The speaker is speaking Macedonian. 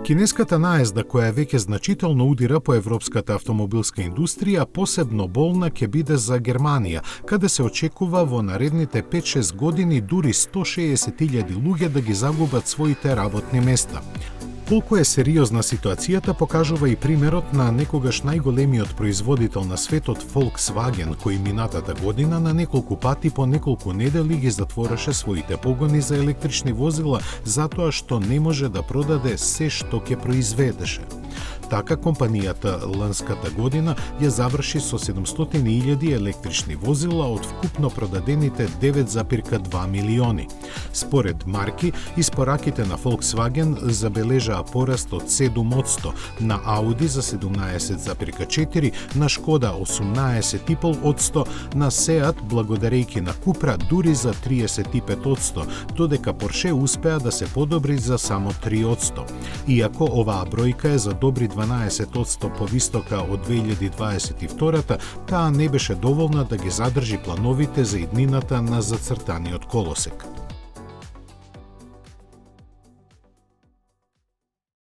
Кинеската наезда, која веќе значително удира по европската автомобилска индустрија, посебно болна ќе биде за Германија, каде се очекува во наредните 5-6 години дури 160.000 луѓе да ги загубат своите работни места. Колку е сериозна ситуацијата покажува и примерот на некогаш најголемиот производител на светот Volkswagen, кој минатата година на неколку пати по неколку недели ги затвореше своите погони за електрични возила затоа што не може да продаде се што ќе произведеше. Така, компанијата ланската година ја заврши со 700.000 електрични возила од вкупно продадените 9,2 милиони. Според марки, испораките на Volkswagen забележаа пораст од 7%, на Audi за 17,4%, на Шкода 18,5%, на Seat благодарејќи на Купра дури за 35%, додека Porsche успеа да се подобри за само 3%. Иако оваа бројка е за добри 12% повистока од 2022, таа не беше доволна да ги задржи плановите за иднината на зацртаниот колосек.